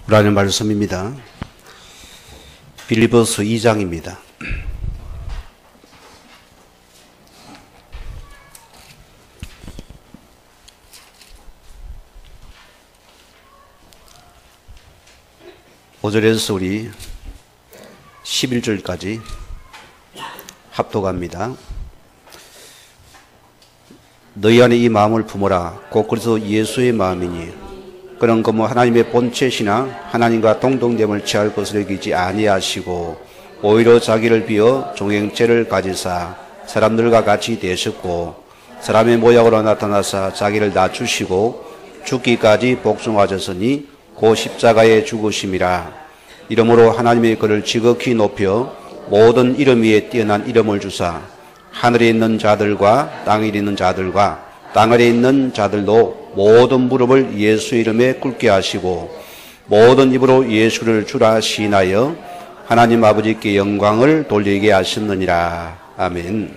하나님의 말씀입니다. 빌립보서 2장입니다. 오절에서 우리 11절까지 합독합니다. 너희 안에 이 마음을 품어라. 곧 그리스도 예수의 마음이니 그는 como 하나님의 본체시나 하나님과 동등됨을 취할 것을 여기지 아니하시고 오히려 자기를 비어 종행죄를 가지사 사람들과 같이 되셨고 사람의 모양으로 나타나사 자기를 낮추시고 죽기까지 복종하셨으니 그 십자가에 죽으심이라. 이러므로 하나님의 그를 지극히 높여 모든 이름 위에 뛰어난 이름을 주사 하늘에 있는 자들과 땅에 있는 자들과 땅 아래에 있는 자들도 모든 무릎을 예수 이름에 꿇게 하시고 모든 입으로 예수를 주라 시인하여 하나님 아버지께 영광을 돌리게 하셨느니라. 아멘.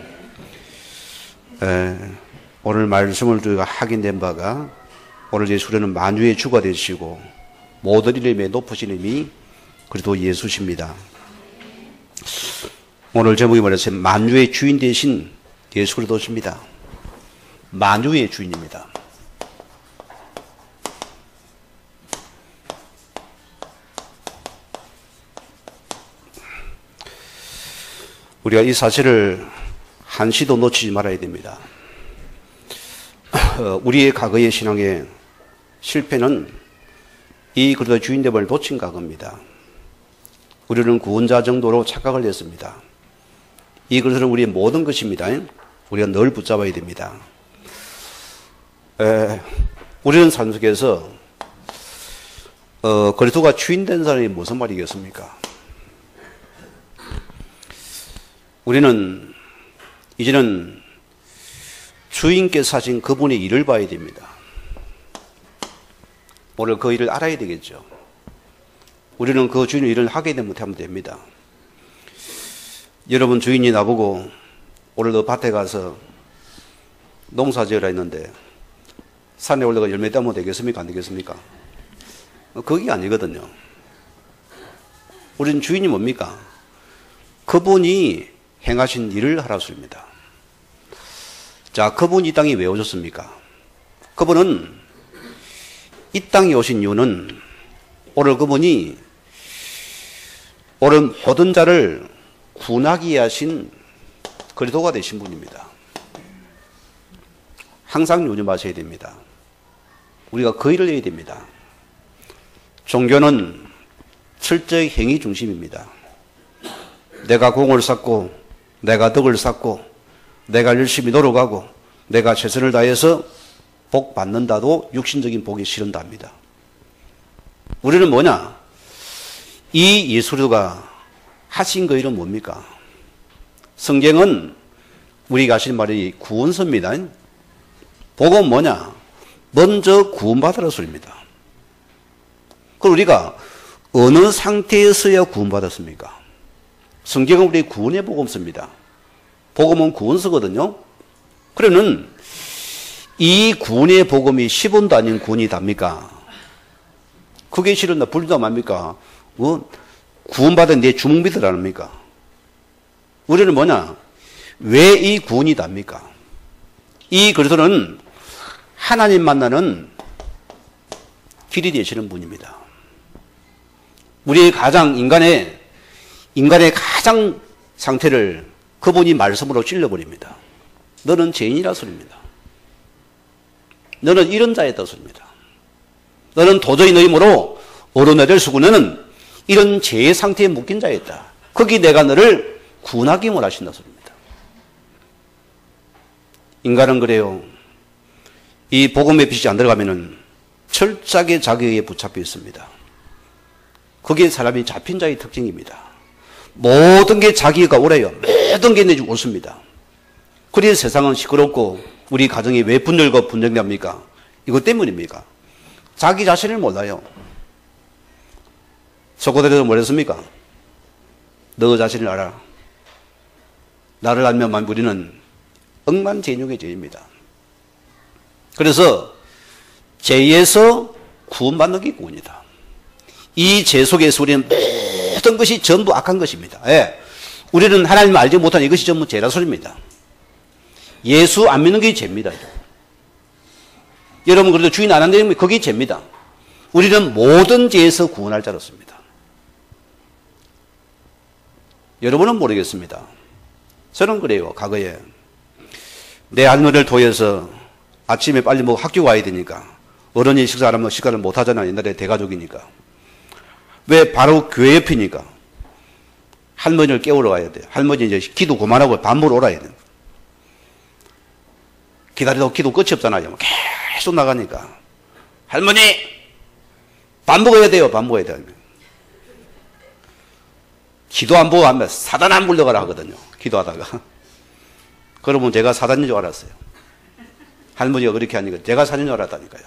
오늘 말씀을 저희가 확인된 바가 오늘 예수는 만유의 주가 되시고 모든 이름에 높으신 이름이 그리스도 예수십니다. 오늘 제목이 뭐냐면 만유의 주인 되신 예수 그리스도십니다. 만유의 주인입니다. 우리가 이 사실을 한시도 놓치지 말아야 됩니다. 우리의 과거의 신앙의 실패는 이 그리스도의 주인됨을 놓친 과거입니다. 우리는 구원자 정도로 착각을 했습니다. 이 그리스도는 우리의 모든 것입니다. 우리가 늘 붙잡아야 됩니다. 우리는 삶 속에서 그리스도가 주인된 사람이 무슨 말이겠습니까? 우리는 이제는 주인께서 하신 그분의 일을 봐야 됩니다. 오늘 그 일을 알아야 되겠죠. 우리는 그 주인의 일을 하게 되면 하면 됩니다. 여러분 주인이 나보고 오늘 너 밭에 가서 농사 지으라 했는데 산에 올라가 열매 따면 되겠습니까? 안 되겠습니까? 그게 아니거든요. 우리는 주인이 뭡니까? 그분이 행하신 일을 하라 소리입니다. 자, 그분이 이 땅에 왜 오셨습니까? 그분은 이 땅에 오신 이유는 오늘 그분이 오늘 모든 자를 구원하기 위해 하신 그리스도가 되신 분입니다. 항상 유념하셔야 됩니다. 우리가 그 일을 해야 됩니다. 종교는 철저히 행위 중심입니다. 내가 공을 쌓고 내가 덕을 쌓고 내가 열심히 노력하고 내가 최선을 다해서 복 받는다도 육신적인 복이 싫은답니다. 우리는 뭐냐? 이 예수 그리스도가 하신 그 일은 뭡니까? 성경은 우리가 하신 말이 구원서입니다. 복은 뭐냐? 먼저 구원받으라 소리입니다. 그럼 우리가 어느 상태에서야 구원받았습니까? 성경은 우리 구원의 복음서입니다. 복음은 구원서거든요. 그러면 이 구원의 복음이 10원도 아닌 구원이 답니까? 그게 싫은다 불리다 맙니까? 구원받은 내 주먹 믿으라닙니까? 우리는 뭐냐? 왜 이 구원이 답니까? 이 그리스도는 하나님 만나는 길이 되시는 분입니다. 우리의 가장 인간의 가장 상태를 그분이 말씀으로 찔러버립니다. 너는 죄인이라 소리입니다. 너는 이런 자였다 소리입니다. 너는 도저히 너 힘으로 얻어내릴 수고 너는 이런 죄의 상태에 묶인 자였다. 거기 내가 너를 구원하기 원하신다 소리입니다. 인간은 그래요. 이 복음의 빛이 안 들어가면은 철저하게 자기에게 붙잡혀 있습니다. 그게 사람이 잡힌 자의 특징입니다. 모든 게 자기가 오래요. 모든 게 내지 옳습니다. 그래서 세상은 시끄럽고 우리 가정이 왜 분열과 분쟁이 납니까? 이것 때문입니까? 자기 자신을 몰라요. 소고대에서 뭐랬습니까? 너 자신을 알아. 나를 알면 우리는 억만제육의 죄입니다. 그래서 죄에서 구원받는 게 구원이다. 이 죄 속에서 우리는 모든 것이 전부 악한 것입니다. 예. 우리는 하나님을 알지 못하는 이것이 전부 죄라 소리입니다. 예수 안 믿는 게 죄입니다. 여러분 그래도 주인 안 한다면 그게 죄입니다. 우리는 모든 죄에서 구원할 자로습니다. 여러분은 모르겠습니다. 저는 그래요. 과거에 내 할머니를 도와서 아침에 빨리 뭐 학교 와야 되니까 어른이 식사하면 식사를 못 하잖아요. 옛날에 대가족이니까. 왜? 바로 교회 옆이니까. 할머니를 깨우러 가야 돼요. 할머니 이제 기도 그만하고 밥 먹으러 오라 해야 돼요. 기다리다가 기도 끝이 없잖아요. 계속 나가니까. 할머니! 밥 먹어야 돼요. 밥 먹어야 돼요. 기도 안 보고 하면 사단 안 불러가라 하거든요. 기도하다가. 그러면 제가 사단인 줄 알았어요. 할머니가 그렇게 하니까 제가 사단인 줄 알았다니까요.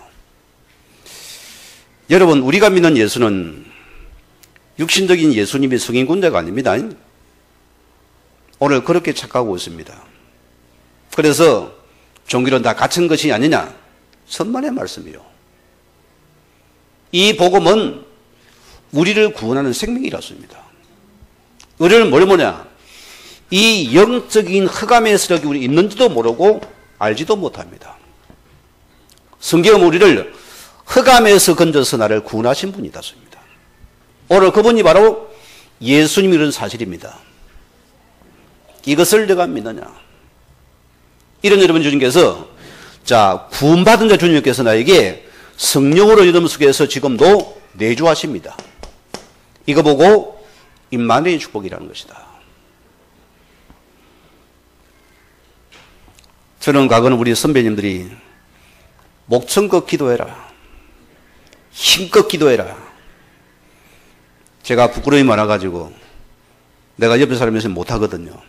여러분, 우리가 믿는 예수는 육신적인 예수님이 성인군자가 아닙니다. 오늘 그렇게 착각하고 있습니다. 그래서 종교는 다 갇힌 것이 아니냐? 선만의 말씀이요. 이 복음은 우리를 구원하는 생명이라습니다. 우리는 뭐냐? 이 영적인 흑암의 세력이 우리 있는지도 모르고 알지도 못합니다. 성경은 우리를 흑암에서 건져서 나를 구원하신 분이다습니다. 오늘 그분이 바로 예수님이라는 사실입니다. 이것을 내가 믿느냐? 이런 여러분 주님께서 자 구원받은 자 주님께서 나에게 성령으로 여러분 속에서 지금도 내주하십니다. 이거 보고 임마누엘의 축복이라는 것이다. 저는 과거는 우리 선배님들이 목청껏 기도해라. 힘껏 기도해라. 제가 부끄러움이 많아가지고 내가 옆에 사람에서 못하거든요.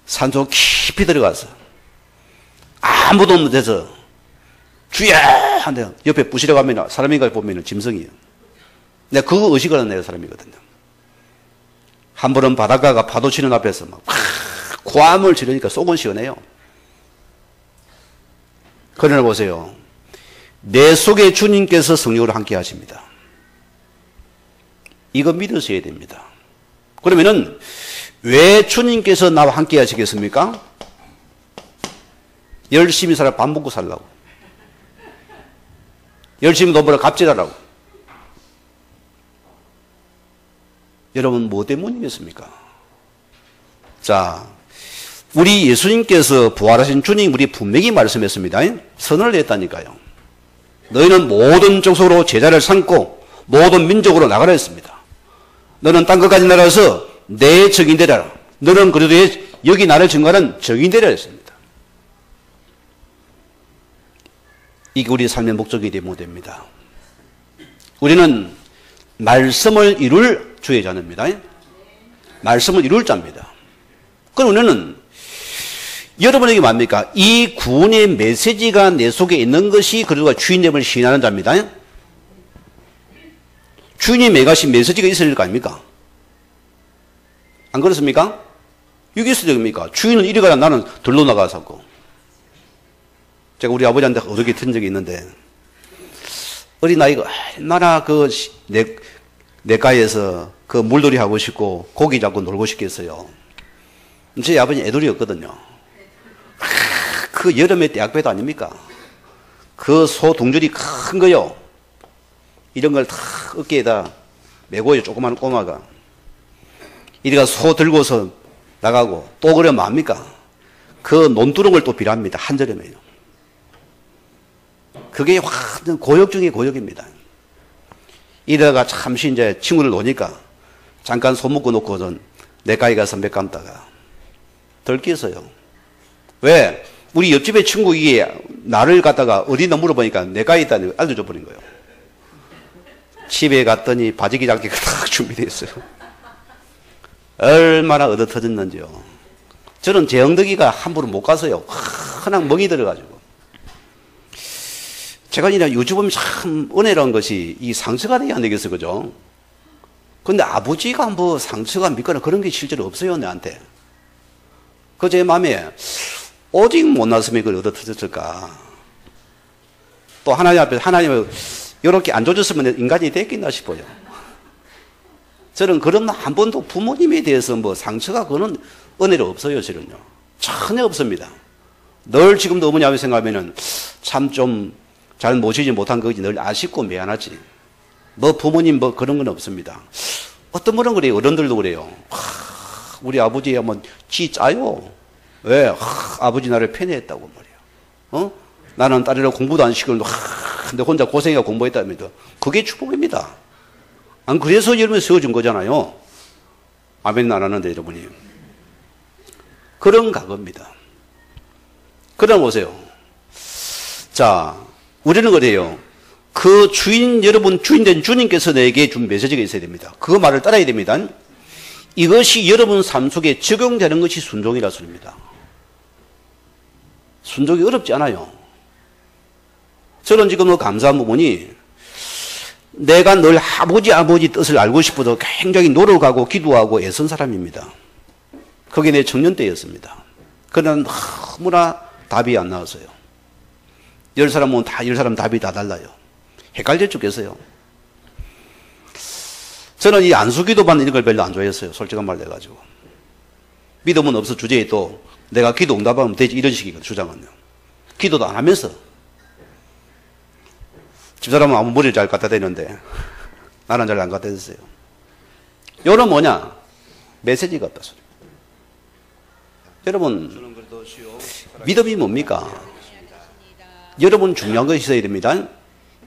산속 깊이 들어가서 아무도 없는 데서 주야! 한데 옆에 부시러 가면 사람인가 보면 짐승이에요. 내가 그거 의식을 하는 내가 사람이거든요. 한 번은 바닷가가 파도 치는 앞에서 막 고함을 지르니까 속은 시원해요. 그러나 보세요. 내 속에 주님께서 성령으로 함께 하십니다. 이거 믿으셔야 됩니다. 그러면은 왜 주님께서 나와 함께 하시겠습니까? 열심히 살아 밥 먹고 살라고. 열심히 돈 벌어 갑질하라고. 여러분 뭐 때문이겠습니까? 자, 우리 예수님께서 부활하신 주님 우리 분명히 말씀했습니다. 선언을 했다니까요. 너희는 모든 족속으로 제자를 삼고 모든 민족으로 나가라 했습니다. 너는 땅 끝까지 나가서 내 증인 되라. 너는 그래도 여기 나를 증거하는 증인 되라 했습니다. 이게 우리 삶의 목적이 되면 됩니다. 우리는 말씀을 이룰 주의 자입니다. 말씀을 이룰 자입니다. 그럼 우리는 여러분에게 뭡니까? 이 구원의 메시지가 내 속에 있는 것이 그리고 주인됨을 시인하는 자입니다. 주인이 매가신 메시지가 있어야 될 거 아닙니까? 안 그렇습니까? 이게 있어야 됩니까? 주인은 이리 가라 나는 들러 나가서. 제가 우리 아버지한테 어떻게 튼 적이 있는데 어린아이가 얼마나 그 내가에서 그 물놀이 하고 싶고 고기 잡고 놀고 싶겠어요. 제 아버지 애돌이였거든요. 그 여름에 대학배도 아닙니까? 그 소 둥절이 큰 거요. 이런 걸 다 어깨에다 메고요. 조그마한 꼬마가. 이리가 소 들고서 나가고 또 그러면 뭡니까? 그 논두렁을 또 빌합니다. 한절음에요. 그게 완전 고역 중에 고역입니다. 이러다가 잠시 이제 친구를 노니까 잠깐 손 묶어 놓고선 내가에 가서 맥 감다가 덜깼어요. 왜? 우리 옆집의 친구 이게 나를 갖다가 어디나 물어보니까 내가에 있다는 걸 알려줘 버린 거예요. 집에 갔더니 바지기 잡기가 딱 준비되어 있어요. 얼마나 얻어 터졌는지요. 저는 제 엉덩이가 함부로 못 가서요. 흔한 멍이 들어가지고. 제가 이제 요즘 보면 참 은혜라는 것이 이 상처가 되게 안 되겠어요. 그죠? 근데 아버지가 뭐 상처가 믿거나 그런 게 실제로 없어요. 내한테. 그 제 마음에 오직 못났으면 그걸 얻어 터졌을까. 또 하나님 앞에 하나님을 이렇게 안 조졌으면 인간이 됐겠나 싶어요. 저는 그런 한 번도 부모님에 대해서 뭐 상처가 그는 은혜가 없어요, 저는요. 전혀 없습니다. 늘 지금도 어머니 아버지 생각하면은 참 좀 잘 모시지 못한 거지 늘 아쉽고 미안하지. 뭐 부모님 뭐 그런 건 없습니다. 어떤 분은 그래요. 어른들도 그래요. 우리 아버지 하면 지 짜요. 왜? 아버지 나를 편애했다고 말이에요. 나는 딸이라 공부도 안 시키고 근데 혼자 고생해서 공부했답니다. 그게 축복입니다. 안 그래서 여러분이 세워준 거잖아요. 아멘 안 하는데 여러분이. 그런 각오입니다. 그러나 보세요. 자, 우리는 그래요. 그 주인, 여러분 주인된 주님께서 내게 준 메시지가 있어야 됩니다. 그 말을 따라야 됩니다. 이것이 여러분 삶 속에 적용되는 것이 순종이라 소리입니다. 순종이 어렵지 않아요. 저는 지금 감사한 부분이 내가 늘 아버지 뜻을 알고 싶어도 굉장히 노력하고 기도하고 애쓴 사람입니다. 그게 내 청년 때였습니다. 그러나 너무나 답이 안 나왔어요. 10사람 보면 10사람 답이 다 달라요. 헷갈려 죽겠어요. 저는 이 안수기도 받는 이런 걸 별로 안 좋아했어요. 솔직한 말 해가지고. 믿음은 없어 주제에 또 내가 기도 응답하면 되지 이런 식이거든요. 주장은요. 기도도 안 하면서. 집사람은 아무 머리를 잘 갖다 대는데 나는 잘 안 갖다 댔어요. 요는 뭐냐? 메시지가 없다 소리. 여러분 믿음이 뭡니까? 여러분 중요한 것이 있어야 됩니다.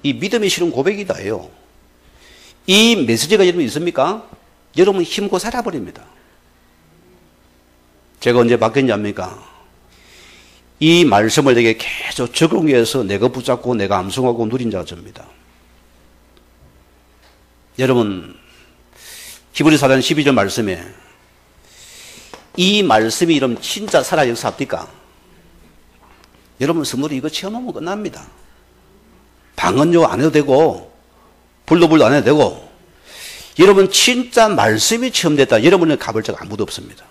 이 믿음이 실은 고백이다예요. 이 메시지가 여러분 있습니까? 여러분 힘고 살아버립니다. 제가 언제 바뀌었는지 압니까? 이 말씀을 내게 계속 적용해서 내가 붙잡고 내가 암송하고 누린 자가 접니다. 여러분 히브리서 4장 12절 말씀에 이 말씀이 이러면 진짜 살아 역사합니까? 여러분 선물이 이거 체험하면 끝납니다. 방언요 안 해도 되고 불도 안 해도 되고 여러분 진짜 말씀이 체험됐다. 여러분은 가볼 적 아무도 없습니다.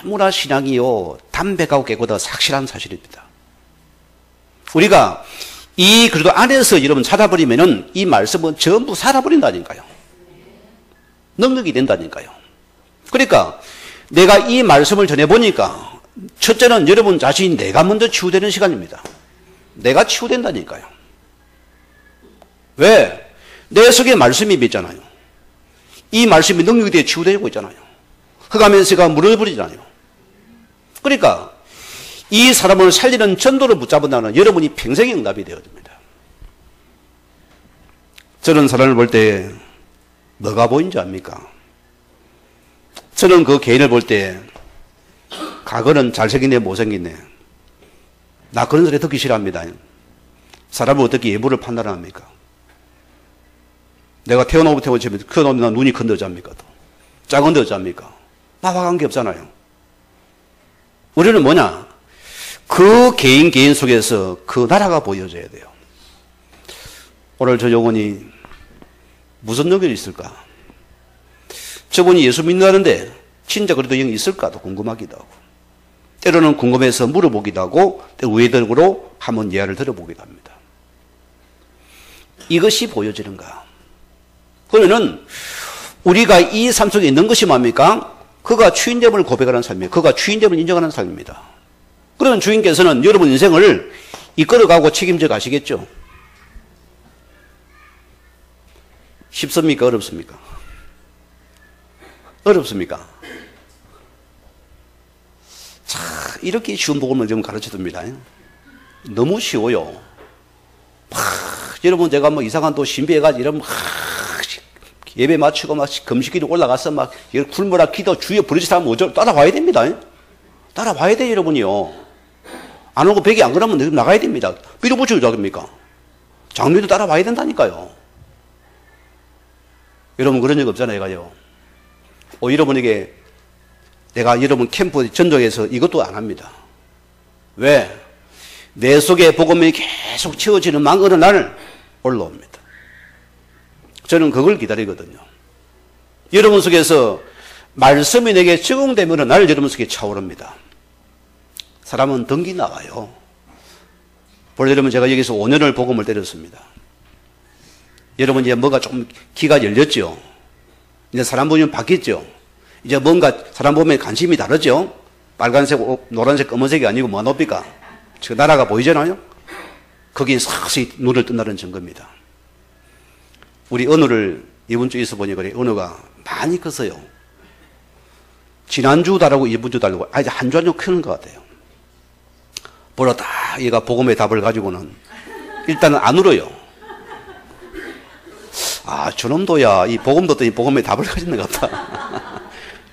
너무나 신앙이요 담백하고 깨끗하고 확실한 사실입니다. 우리가 이 그래도 안에서 여러분 살아버리면은 이 말씀은 전부 살아버린다니까요. 능력이 된다니까요. 그러니까 내가 이 말씀을 전해보니까 첫째는 여러분 자신이 내가 먼저 치유되는 시간입니다. 내가 치유된다니까요. 왜? 내 속에 말씀이 있잖아요. 이 말씀이 능력이 되어 치유되고 있잖아요. 흑암에서가 물을 버리잖아요. 그러니까 이 사람을 살리는 전도를 붙잡은다는 여러분이 평생의 응답이 되어집니다. 저런 사람을 볼 때 뭐가 보이는지 압니까? 저는 그 개인을 볼 때 과거는 잘생겼네 못생겼네 나 그런 소리 듣기 싫어합니다. 사람을 어떻게 예부를 판단합니까? 내가 태어나면 나 눈이 큰데 어쩝니까? 또 작은데 어쩝니까? 나와 관계없잖아요. 우리는 뭐냐? 그 개인 속에서 그 나라가 보여져야 돼요. 오늘 저 영혼이 무슨 능력이 있을까? 저분이 예수 믿는다는데 진짜 그래도 영이 있을까도 궁금하기도 하고 때로는 궁금해서 물어보기도 하고 외적으로 한번 예화를 들어보기도 합니다. 이것이 보여지는가? 그러면 우리가 이 삶 속에 있는 것이 뭡니까? 그가 주인됨을 고백하는 삶이에요. 그가 주인됨을 인정하는 삶입니다. 그러면 주인께서는 여러분 인생을 이끌어가고 책임져 가시겠죠? 쉽습니까? 어렵습니까? 어렵습니까? 자, 이렇게 쉬운 복음을 좀 가르쳐 줍니다. 너무 쉬워요. 여러분, 제가 뭐 이상한 또 신비해가지고 이러면 예배 마치고 막 금식기도 올라가서 막 굶어라 기도 주여 부르지 사람 어쩌 따라와야 됩니다. 따라와야 돼요, 여러분이요. 안 오고 벽이 안 그러면 나가야 됩니다. 밀어붙이고 자깁니까? 장로도 따라와야 된다니까요. 여러분 그런 적 없잖아요, 가요. 여러분에게 내가 여러분 캠프 전적에서 이것도 안 합니다. 왜? 내 속에 복음이 계속 채워지는 망 어느 날 올라옵니다. 저는 그걸 기다리거든요. 여러분 속에서 말씀이 내게 적용되면 어느 날 여러분 속에 차오릅니다. 사람은 등기 나와요. 본래 여러분 제가 여기서 5년을 복음을 때렸습니다. 여러분 이제 뭐가 조금 기가 열렸죠. 이제 사람 보면 바뀌었죠. 이제 뭔가 사람 보면 관심이 다르죠. 빨간색, 노란색, 검은색이 아니고 뭐가 높을까? 저 나라가 보이잖아요. 거기에 서서히 눈을 뜬다는 증거입니다. 우리 언어를 이번 주에 있어 보니 그래 언어가 많이 컸어요. 지난주 다르고 이번 주 다르고 이제 한 주 한 주 크는 것 같아요. 보러 다 얘가 복음의 답을 가지고는 일단은 안 울어요. 아, 저놈도야 이 복음 듣더니 복음의 답을 가지는 것 같다.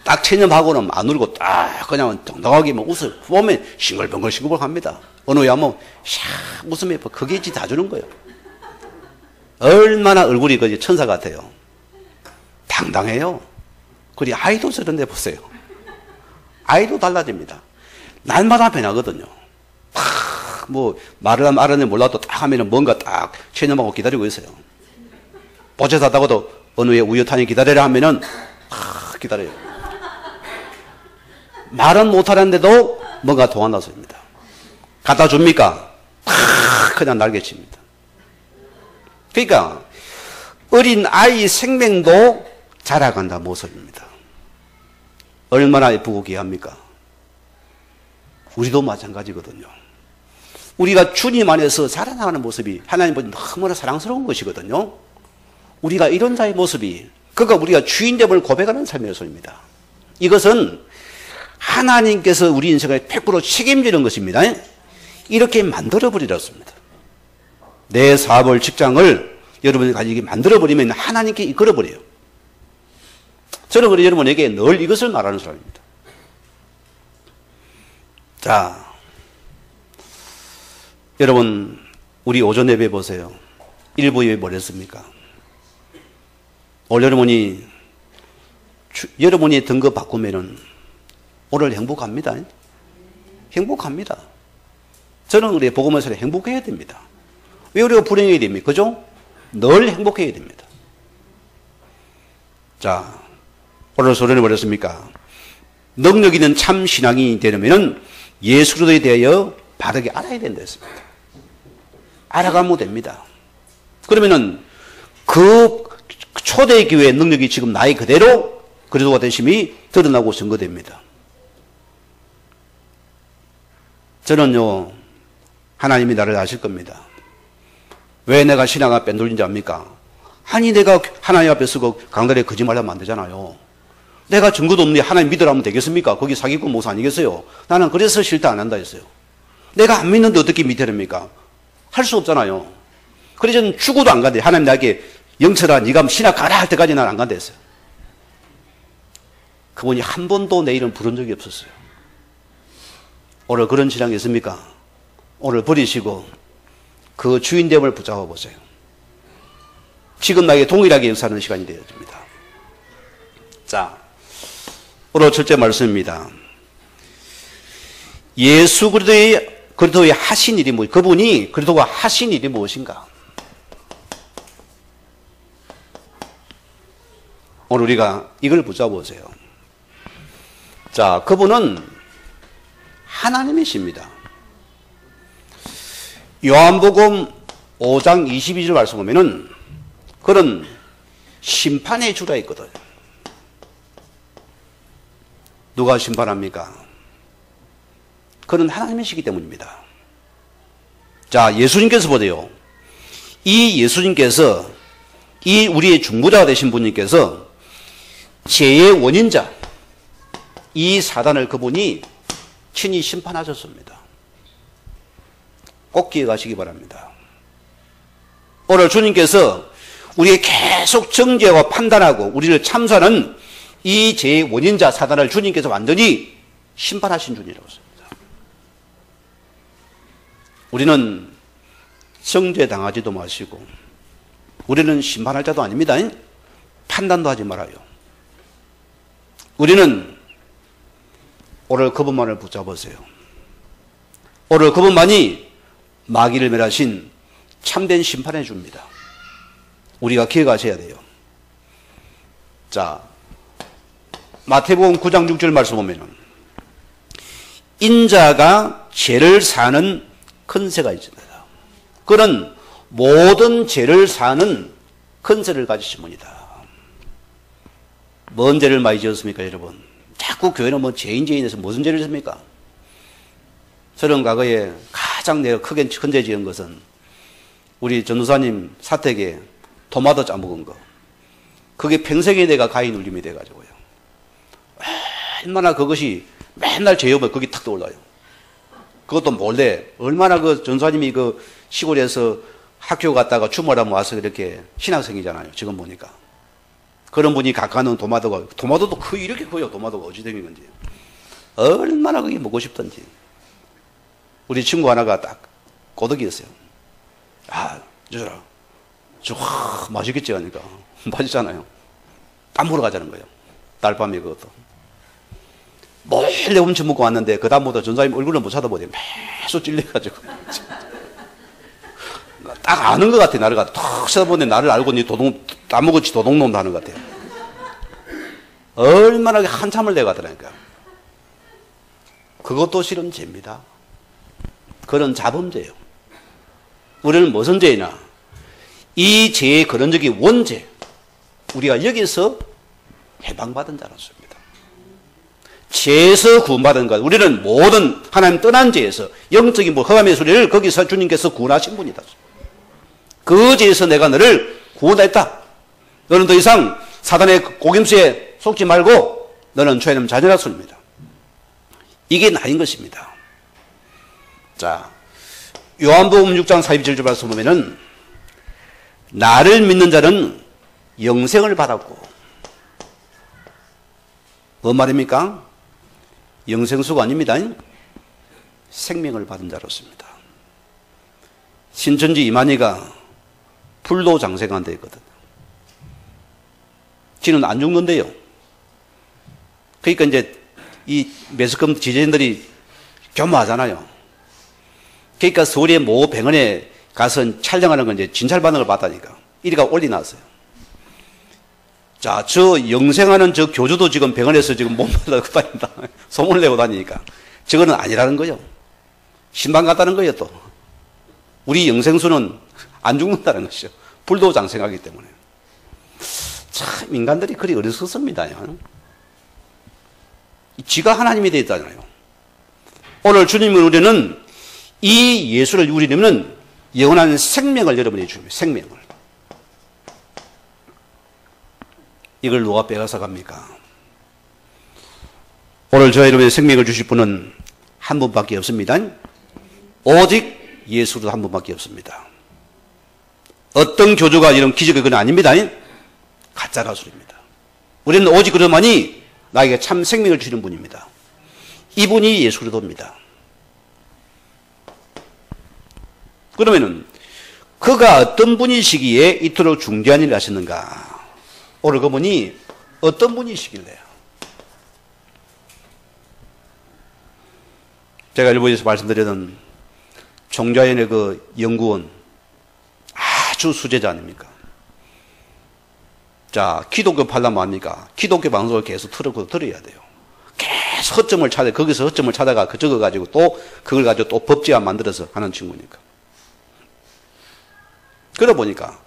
딱 체념하고는 안 울고 딱 그냥 정당하게 뭐 웃어 보면 싱글벙글 합니다. 언어야 뭐 샥 웃으면 그게 다 주는 거예요. 얼마나 얼굴이 그 천사 같아요. 당당해요. 그리 아이도 저런데 보세요. 아이도 달라집니다. 날마다 변하거든요. 뭐 말을 하면 알았는지 몰라도 딱 하면은 뭔가 딱 체념하고 기다리고 있어요. 보채사다고도 어느 에 우연히 기다리라 하면은 딱 기다려요. 말은 못하는데도 뭔가 도와놨습니다. 갖다 줍니까? 딱 그냥 날개칩니다. 그러니까 어린 아이 생명도 자라간다 모습입니다. 얼마나 예쁘고 귀합니까? 우리도 마찬가지거든요. 우리가 주님 안에서 자라나가는 모습이 하나님 보니 너무나 사랑스러운 것이거든요. 우리가 이런 자의 모습이 그러니까 우리가 주인됨을 고백하는 삶의 모습입니다. 이것은 하나님께서 우리 인생을 100% 책임지는 것입니다. 이렇게 만들어버리렸습니다. 내 사업을 직장을 여러분이 가지게 만들어버리면 하나님께 이끌어버려요. 저는 그래 여러분에게 늘 이것을 말하는 사람입니다. 자, 여러분 우리 오전 예배 보세요. 일부 예배 뭘 했습니까? 오늘 여러분이 등급 바꾸면은 오늘 행복합니다. 행복합니다. 저는 우리 복음에서 행복해야 됩니다. 왜 우리가 불행해야 됩니까? 그죠? 늘 행복해야 됩니다. 자, 오늘 소리를 뭐랬습니까? 능력 있는 참 신앙이 되려면 예수 그리스도에 대하여 바르게 알아야 된다 했습니다. 알아가면 됩니다. 그러면은 그 초대교회의 능력이 지금 나이 그대로 그리스도가 되심이 드러나고 증거됩니다. 저는요, 하나님이 나를 아실 겁니다. 왜 내가 신앙을 빼돌린지 압니까? 아니, 내가 하나님 앞에 서고 강단에 거짓말하면 안 되잖아요. 내가 증거도 없는데 하나님 믿으라면 되겠습니까? 거기 사기꾼 목사 아니겠어요? 나는 그래서 싫다 안 한다 했어요. 내가 안 믿는데 어떻게 믿으랍니까? 할 수 없잖아요. 그래서 저는 죽어도 안 간대. 하나님 나에게 영철아, 네가 신학 가라 할 때까지 난 안 간다 했어요. 그분이 한 번도 내 이름 부른 적이 없었어요. 오늘 그런 신앙이 있습니까? 오늘 버리시고 그 주인됨을 붙잡아 보세요. 지금 나에게 동일하게 역사하는 시간이 되어집니다. 자, 오늘 첫째 말씀입니다. 예수 그리스도의 하신 일이 무엇인가? 그분이 그리스도가 하신 일이 무엇인가? 오늘 우리가 이걸 붙잡아보세요. 자, 그분은 하나님이십니다. 요한복음 5장 22절 말씀 보면은 그는 심판의 주라 했거든. 누가 심판합니까? 그는 하나님이시기 때문입니다. 자, 예수님께서 보세요. 이 예수님께서 이 우리의 중보자가 되신 분님께서 죄의 원인자 이 사단을 그분이 친히 심판하셨습니다. 꼭 기억하시기 바랍니다. 오늘 주님께서 우리의 계속 정죄와 판단하고 우리를 참사하는 이 죄의 원인자 사단을 주님께서 완전히 심판하신 분이라고 했습니다. 우리는 정죄당하지도 마시고 우리는 심판할 자도 아닙니다. 판단도 하지 말아요. 우리는 오늘 그분만을 붙잡으세요. 오늘 그분만이 마귀를 멸하신 참된 심판해 줍니다. 우리가 기억하셔야 돼요. 자, 마태복음 9장 6절 말씀 보면은 인자가 죄를 사는 큰새가 있습니다. 그는 모든 죄를 사는 근세를 가지신 분이다. 뭔 죄를 많이 지었습니까, 여러분? 자꾸 교회는 뭐 죄인에서 무슨 죄를 습니까? 저는 과거에 가장 내가 크게 큰 죄 지은 것은 우리 전도사님 사택에 토마토 짜먹은 거. 그게 평생에 내가 가히 눌림이 돼가지고요. 얼마나 그것이 맨날 죄업을 거기 탁 떠올라요. 그것도 몰래 얼마나 그 전도사님이 그 시골에서 학교 갔다가 주말하면 와서 이렇게 신학생이잖아요. 지금 보니까. 그런 분이 가까운 토마토도 이렇게 커요. 토마토가 어찌 된 건지. 얼마나 그게 먹고 싶던지. 우리 친구 하나가 딱 꼬덕이었어요. 주라. 맛있겠지 하니까. 맛있잖아요. 땀 보러 가자는 거예요. 딸밤에 그것도. 몰래 훔쳐 먹고 왔는데, 그 다음부터 전사님 얼굴을 못 쳐다보더니 매수 찔려가지고. 딱 아는 것 같아, 나를 갖다. 탁 쳐다보는데 나를 알고 니 따먹었지 도둑놈도 하는 것 같아. 얼마나 한참을 내가더라니까. 그것도 실은 죄입니다. 그런 자범죄예요. 우리는 무슨 죄이나 이 죄의 근원적인 원죄, 우리가 여기서 해방받은 자로서입니다. 죄에서 구원받은 것. 우리는 모든 하나님 떠난 죄에서 영적인 허감의 소리를 거기서 주님께서 구원하신 분이다. 그 죄에서 내가 너를 구원했다. 너는 더 이상 사단의 고김수에 속지 말고 너는 죄는 자녀라 소리입니다. 이게 나인 것입니다. 자, 요한복음 6장 42절 말씀 보면은 나를 믿는 자는 영생을 받았고, 뭔 말입니까? 영생수가 아닙니다. 생명을 받은 자로습니다. 신천지 이만희가 불도장생한 데 있거든요. 지는 안 죽는데요. 그러니까 이제 이 매스컴 지지인들이 교묘하잖아요. 그러니까 서울의 모 병원에 가서 촬영하는 건 이제 진찰 반응을 받다니까. 이리가 올려놨어요. 자, 저 영생하는 저 교주도 지금 병원에서 지금 못 말라고 다닌다. 소문을 내고 다니니까. 저거는 아니라는 거예요. 신방 같다는 거예요, 또. 우리 영생수는 안 죽는다는 것이죠. 불도장생하기 때문에. 참, 인간들이 그리 어리석습니다. 지가 하나님이 되어 있잖아요. 오늘 주님은 우리는 이 예수를 우리는 영원한 생명을 여러분이 줍니다. 생명을. 이걸 누가 빼앗아 갑니까? 오늘 저와 여러분의 생명을 주실 분은 한 분밖에 없습니다. 오직 예수도 한 분밖에 없습니다. 어떤 교주가 이런 기적이 그건 아닙니다. 가짜라 소리입니다. 우리는 오직 그러마니 나에게 참 생명을 주시는 분입니다. 이분이 예수 그리스도입니다. 그러면은 그가 어떤 분이시기에 이토록 중대한 일을 하셨는가? 오늘 그분이 어떤 분이시길래? 제가 일본에서 말씀드렸던 종자연의 그 연구원 아주 수제자 아닙니까? 자, 기독교 팔라면 아닙니까? 기독교 방송을 계속 들어야 돼요. 계속 허점을 찾아, 거기서 허점을 찾아가 그 적어가지고 또 그걸 가지고 또 법제화 만들어서 하는 친구니까. 그러다 보니까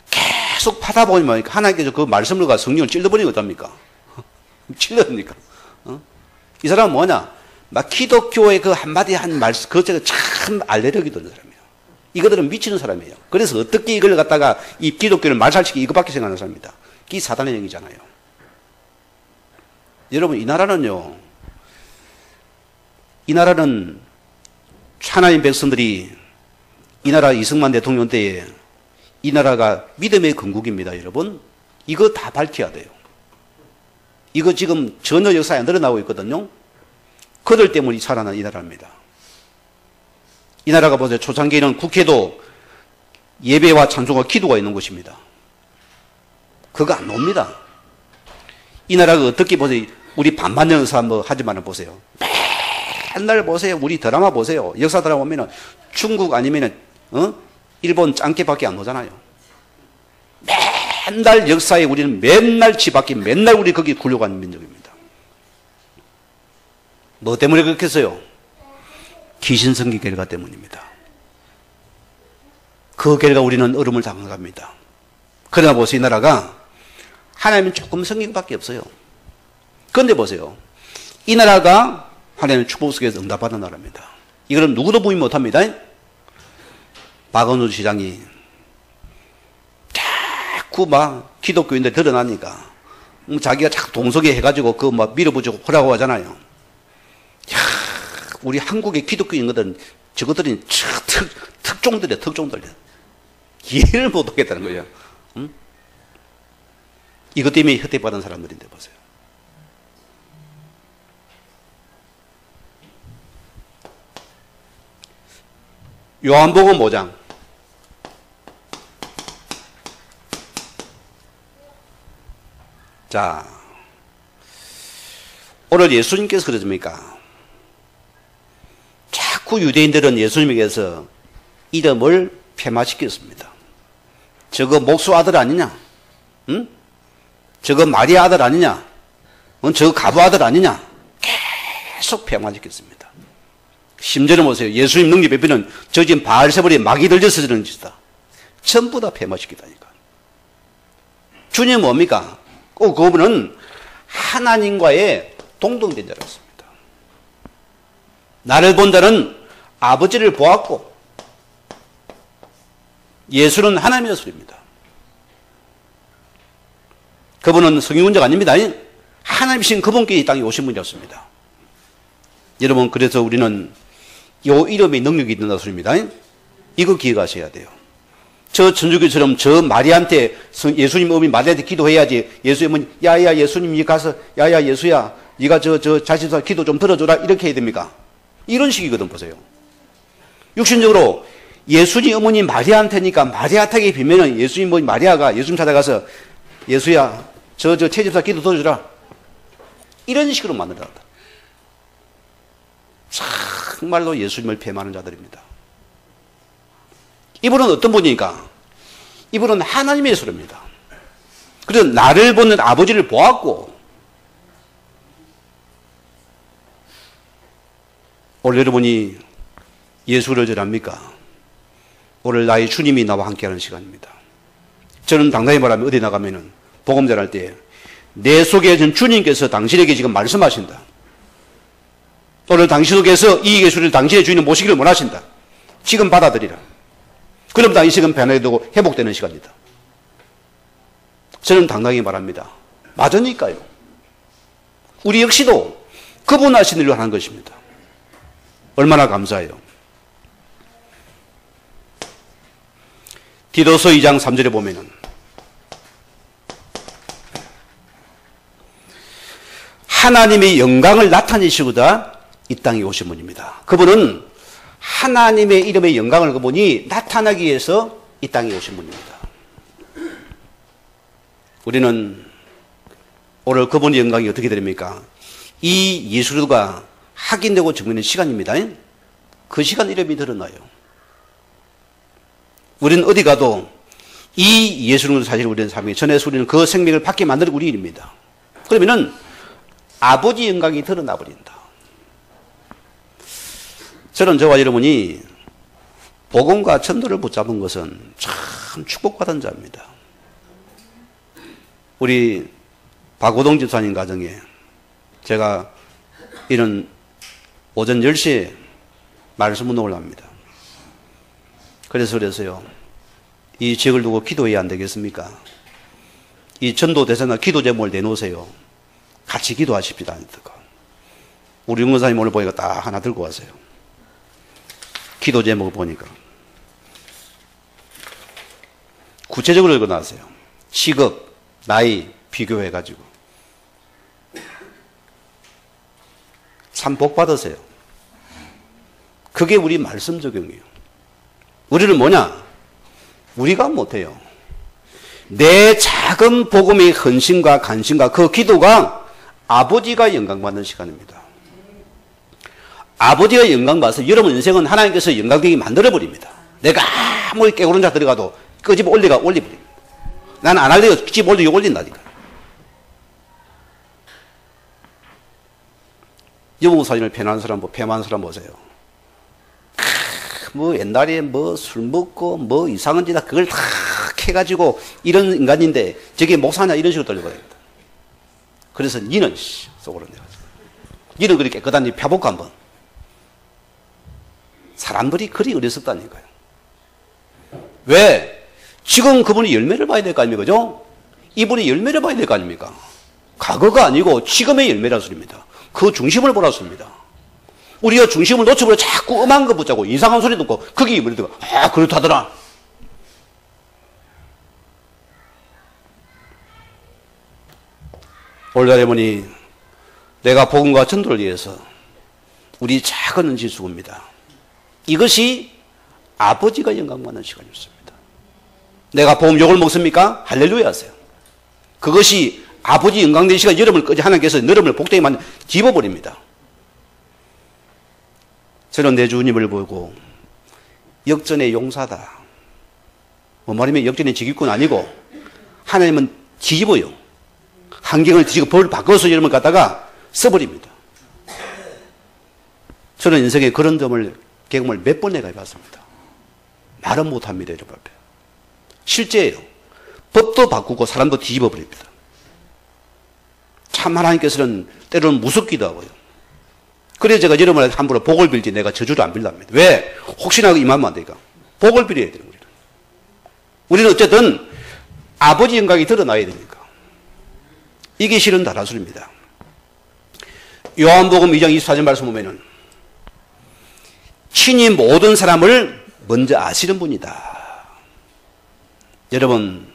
계속 파다 보면 하나님께서 그 말씀을 가 성령을 찔러버리면 어떡합니까? 찔러니까. 이 사람은 뭐냐? 막 기독교의 그 한마디 한 말씀, 그것을 참 알레르기 드는 사람이에요. 이거들은 미치는 사람이에요. 그래서 어떻게 이걸 갖다가 이 기독교를 말살시키기 이것밖에 생각하는 사람입니다. 이 사단의 영이잖아요. 여러분, 이 나라는 하나님 백성들이 이 나라 이승만 대통령 때에 이 나라가 믿음의 건국입니다, 여러분. 이거 다 밝혀야 돼요. 이거 지금 전혀 역사에 안 드러나고 있거든요. 그들 때문에 살아난 이 나라입니다. 이 나라가 보세요. 초창기에는 국회도 예배와 찬송과 기도가 있는 곳입니다. 그거 안 놉니다. 이 나라가 어떻게 보세요. 우리 반만 영사 뭐 하지만은 보세요. 맨날 보세요. 우리 드라마 보세요. 역사 드라마 보면은 중국 아니면은 일본 짱깨밖에 안 오잖아요. 맨날 역사에 우리는 맨날 치밖에 맨날 우리 거기 굴려가는 민족입니다. 뭐 때문에 그렇게 했어요? 귀신 성기 결과 때문입니다. 그 결과 우리는 얼음을 당합니다. 그러나 보세요. 이 나라가 하나님은 조금 성경 밖에 없어요. 그런데 보세요. 이 나라가 하나님의 축복 속에서 응답받은 나라입니다. 이거는 누구도 부인 못합니다. 박원순 시장이 자꾸 막 기독교인들 드러나니까 자기가 자꾸 동서개 해가지고 그 막 밀어붙이고 하라고 하잖아요. 야, 우리 한국의 기독교인들은 저것들이 특종들이야, 특종들. 이해를 못 하겠다는 거예요. 응? 이것 때문에 혜택받은 사람들인데 보세요. 요한복음 5장. 자, 오늘 예수님께서 그러십니까? 자꾸 유대인들은 예수님에게서 이름을 폐마시켰습니다. 저거 목수 아들 아니냐? 응? 저거 마리아 아들 아니냐? 저거 가부 아들 아니냐? 계속 폐마시켰습니다. 심지어는 보세요. 예수님 능력 베푸는 저 지금 바알세불이 마귀들 져서 저런 짓이다. 전부 다 폐마시키다니까. 주님은 뭡니까? 꼭 그분은 하나님과의 동등된 자였습니다. 나를 본 자는 아버지를 보았고 예수는 하나님의 소리입니다. 그분은 성인군자가 아닙니다. 하나님이신 그분께 이 땅에 오신 분이었습니다. 여러분, 그래서 우리는 이 이름의 능력이 있는 소리입니다. 이거 기억하셔야 돼요. 저 천주교처럼 저 마리아한테 예수님 어머니 마리아한테 기도해야지. 예수님은 야야 예수님 니 가서 야야 예수야 네가 저 자신사 기도 좀 들어줘라 이렇게 해야 됩니까? 이런 식이거든. 보세요. 육신적으로 예수님 어머니 마리아한테니까 마리아한테 비면은 예수님 어머니 마리아가 예수님 찾아가서 예수야 저 채집사 기도 들어주라 이런 식으로 만들어다. 정말로 예수님을 폐하는 자들입니다. 이분은 어떤 분이니까? 이분은 하나님의 소리입니다. 그래서 나를 보는 아버지를 보았고, 오늘 여러분이 예수를 전합니까? 오늘 나의 주님이 나와 함께하는 시간입니다. 저는 당당히 말하면 어디 나가면은 복음 전할 때 내 속에 지금 주님께서 당신에게 지금 말씀하신다. 오늘 당신 속에서 이 예수를 당신의 주인을 모시기를 원하신다. 지금 받아들이라. 그럼 당신은 변하게 되고 회복되는 시간이다. 저는 당당히 말합니다. 맞으니까요. 우리 역시도 그분 하신 일로 하는 것입니다. 얼마나 감사해요. 디도서 2장 3절에 보면은 하나님의 영광을 나타내시고자 이 땅에 오신 분입니다. 그분은 하나님의 이름의 영광을 그분이 나타나기 위해서 이 땅에 오신 분입니다. 우리는 오늘 그분의 영광이 어떻게 됩니까? 이 예수가 확인되고 증명된 시간입니다. 그 시간 이름이 드러나요. 우리는 어디 가도 이 예수는 사실 우리는 삶이 전에서 우리는 그 생명을 받게 만드는 우리 일입니다. 그러면은 아버지 영광이 드러나 버린다. 저는 저와 여러분이 복음과 전도를 붙잡은 것은 참 축복받은 자입니다. 우리 박호동 집사님 가정에 제가 이런 오전 10시에 말씀 운동을 합니다. 그래서요. 이 지역을 두고 기도해야 안 되겠습니까? 이 전도 대사나 기도 제목을 내놓으세요. 같이 기도하십시다. 우리 용건사님 오늘 보니까 딱 하나 들고 왔어요. 기도 제목을 보니까 구체적으로 읽어놨어요. 직업, 나이 비교해가지고 참 복 받으세요. 그게 우리 말씀 적용이에요. 우리는 뭐냐? 우리가 못해요. 내 작은 복음의 헌신과 간신과 그 기도가 아버지가 영광받는 시간입니다. 아버지가 영광받아서 여러분 인생은 하나님께서 영광되게 만들어버립니다. 내가 아무리 깨우른 자 들어가도 끄집어 올려버립니다. 나는 안 할래요. 끄집어 올린다니까. 여봉 사진을 폐만한 사람 보세요. 뭐 옛날에 뭐 술 먹고 뭐 이상한 짓 그걸 다 해가지고 이런 인간인데 저게 목사냐 이런 식으로 떨려버립니다. 그래서 니는 속으로 내가 니는 그렇게 깨끗한지 펴볼까 한번. 사람들이 그리 어리석다니까요. 왜? 지금 그분이 열매를 봐야 될 거 아닙니까? 그죠? 이분이 열매를 봐야 될 거 아닙니까? 과거가 아니고 지금의 열매라 소리입니다. 그 중심을 보라 소리입니다. 우리가 중심을 놓쳐버려 자꾸 음한 거 붙잡고 이상한 소리 듣고 그게 입을 듣고 그렇다더라. 올달에 보니 내가 복음과 전도를 위해서 우리 작은 은지 죽습니다. 이것이 아버지가 영광받는 시간이었습니다. 내가 복음 욕을 먹습니까? 할렐루야 하세요. 그것이 아버지 영광된 시간 여러분을 하나님께서 여러분을 복되게 만든 집어버립니다. 저는 내 주님을 보고 역전의 용사다. 뭐 말하면 역전의 지기꾼 아니고 하나님은 뒤집어요. 환경을 뒤집어 벌을 바꿔서 여러분 갖다가 써버립니다. 저는 인생에 그런 경험을 몇 번 내가 해봤습니다. 말은 못합니다. 여러분 앞에. 실제예요. 법도 바꾸고 사람도 뒤집어 버립니다. 참 하나님께서는 때로는 무섭기도 하고요. 그래서 제가 여러분한테 함부로 복을 빌지 내가 저주를 안 빌랍니다. 왜? 혹시나 임하면 안 되니까. 복을 빌어야 돼요. 우리는 어쨌든 아버지 영광이 드러나야 되니까. 이게 실은 다라술입니다. 요한복음 2장 24절 말씀 보면은 친히 모든 사람을 먼저 아시는 분이다. 여러분,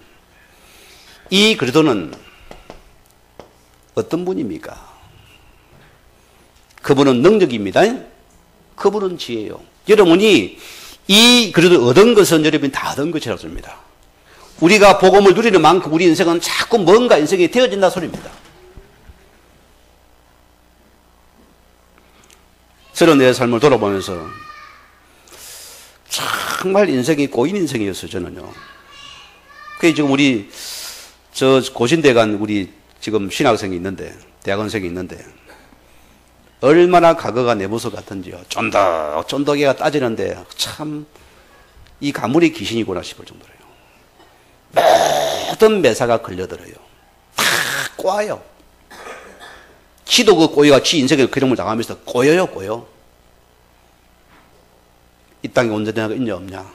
이 그리스도는 어떤 분입니까? 그분은 능력입니다. 그분은 지혜예요. 여러분이 이 그리스도 얻은 것은 여러분이 다 얻은 것이라고 씁니다. 우리가 복음을 누리는 만큼 우리 인생은 자꾸 뭔가 인생이 되어진다 소리입니다. 저는 내 삶을 돌아보면서 정말 인생이 꼬인 인생이었어요, 저는요. 그게 지금 우리 저 고신대 간 우리 지금 신학생이 있는데, 대학원생이 있는데 얼마나 과거가 내 모습 같은지요. 쫀득쫀득이가 따지는데 참 이 가물이 귀신이구나 싶을 정도로요. 모든 매사가 걸려들어요. 다 꼬아요. 지도 그 꼬여가 지 인생의 그림을 당하면서 꼬여요, 꼬여. 이 땅에 온전하게 있냐 없냐.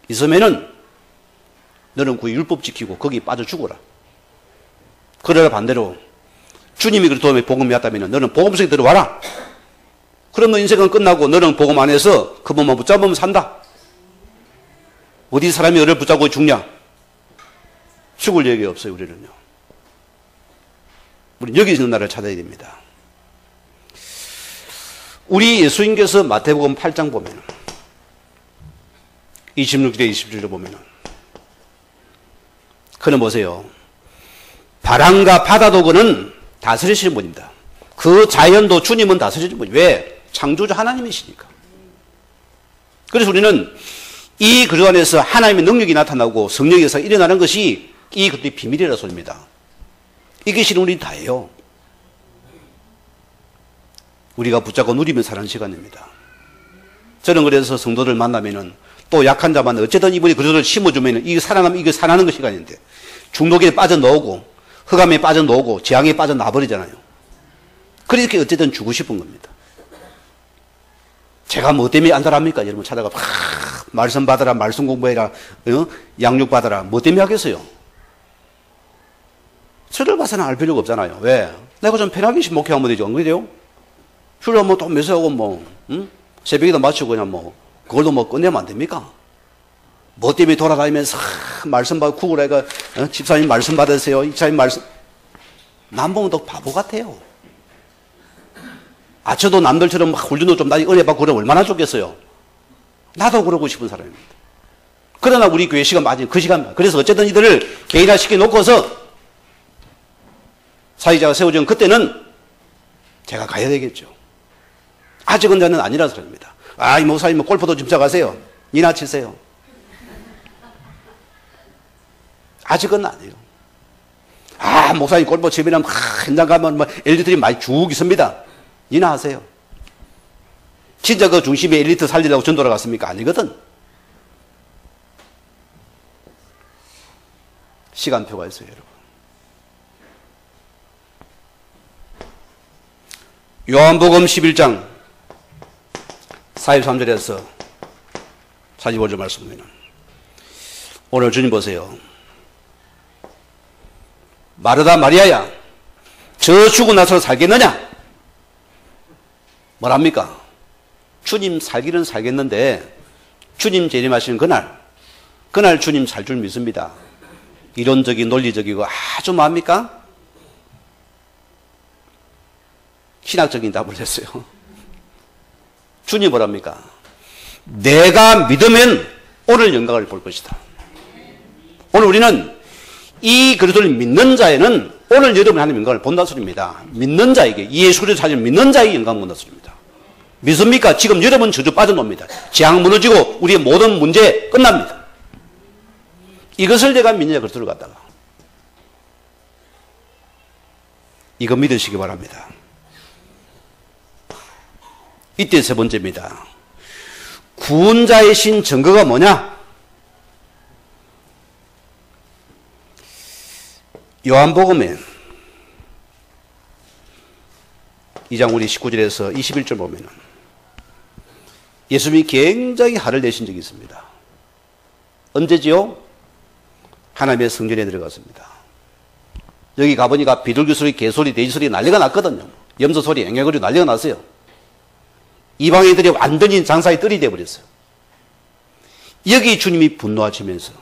있으면은 너는 그 율법 지키고 거기 빠져 죽어라. 그러나 반대로 주님이 그 도움에 복음이 왔다면 너는 복음 속에 들어와라. 그러면 인생은 끝나고 너는 복음 안에서 그분만 붙잡으면 산다. 어디 사람이 너를 붙잡고 죽냐? 죽을 얘기 없어요, 우리는요. 우리는 여기 있는 나라를 찾아야 됩니다. 우리 예수님께서 마태복음 8장 보면 26절에 27절을 보면 그는 보세요. 바람과 바다도 그는 다스리시는 분입니다. 그 자연도 주님은 다스리는 분이에요. 왜? 창조주 하나님이시니까. 그래서 우리는 이 그리스도 안에서 하나님의 능력이 나타나고 성령에서 일어나는 것이 이 그것이 비밀이라 소리입니다. 이게 실은 우리 다예요. 우리가 붙잡고 누리며 사는 시간입니다. 저는 그래서 성도들 만나면은 또 약한 자만 어쨌든 이분이 그리스도를 심어주면은 이게 살아나면 이게 살아나는 그 시간인데 중독에 빠져나오고 흑암에 빠져나오고 재앙에 빠져나버리잖아요. 그렇게 어쨌든 주고 싶은 겁니다. 제가 뭐 때문에 안달합니까? 여러분 찾아가 말씀 받아라, 말씀 공부해라, 양육 받아라. 뭐 때문에 하겠어요? 저를 봐서는 알 필요가 없잖아요. 왜? 내가 좀 편하게 목회하면 되죠. 안 그래요? 휴가 뭐 또 매서하고 뭐, 새벽에도 마치고 그냥 뭐, 그걸로 뭐 끝내면 안 됩니까? 뭐 때문에 돌아다니면서 말씀 받고 구글에가 집사님 말씀 받으세요. 이사님 말씀. 남 보면 또 바보 같아요. 저도 남들처럼 막 훈련도 좀 나중에 은혜 받고 그러면 얼마나 좋겠어요. 나도 그러고 싶은 사람입니다. 그러나 우리 교회 시간 맞으면 그 시간입니다. 그래서 어쨌든 이들을 개인화 시켜놓고서 사회자가 세워진 그때는 제가 가야 되겠죠. 아직은 저는 아니라는 사람입니다. 이 목사님 골프도 좀 쳐가세요. 니나 치세요. 아직은 아니에요. 목사님 골프 치면 현장 가면 LED들이 많이 쭉 있습니다. 니나 하세요. 진짜 그 중심에 엘리트 살리려고 전도를 갔습니까? 아니거든. 시간표가 있어요, 여러분. 요한복음 11장 43절에서 45절 말씀 보면 오늘 주님 보세요. 마르다 마리아야, 저 죽고 나서 살겠느냐? 뭐랍니까? 주님 살기는 살겠는데 주님 재림하시는 그날 주님 살 줄 믿습니다. 이론적인 논리적이고 아주 뭡니까? 신학적인 답을 했어요. 주님 뭐랍니까? 내가 믿으면 오늘 영광을 볼 것이다. 오늘 우리는 이 그리스도를 믿는 자에는 오늘 여러분 하나님 영광을 본다 소리입니다. 믿는 자에게, 예수를 찾은 믿는 자에게 영광을 본다 소리입니다. 믿습니까? 지금 여러분 저주 빠져놉니다. 재앙 무너지고 우리의 모든 문제 끝납니다. 이것을 내가 믿느냐 그리스도를 갖다가 이거 믿으시기 바랍니다. 이때 세 번째입니다. 구원자이신 증거가 뭐냐? 요한복음에 2장 우리 19절에서 21절 보면은 예수님이 굉장히 화를 내신 적이 있습니다. 언제지요? 하나님의 성전에 들어갔습니다. 여기 가보니까 비둘기 소리, 개소리, 돼지 소리 난리가 났거든요. 염소 소리, 앵앵거리 난리가 났어요. 이방인들이 완전히 장사의 뜰이 되어버렸어요. 여기 주님이 분노하시면서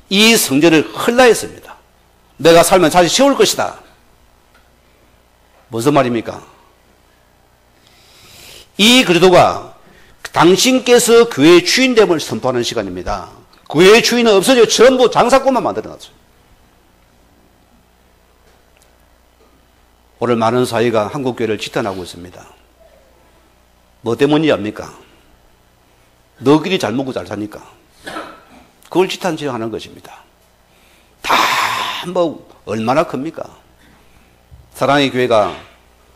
이 성전을 헐라했습니다. 내가 살면 다시 세울 것이다. 무슨 말입니까? 이 그리스도가 당신께서 교회의 주인됨을 선포하는 시간입니다. 교회의 주인은 없어져 전부 장사꾼만 만들어놨어요. 오늘 많은 사회가 한국교회를 지탄하고 있습니다. 뭐 때문이랍니까? 너희들이 잘 먹고 잘 사니까. 그걸 지탄하는 것입니다. 다 뭐 얼마나 큽니까? 사랑의 교회가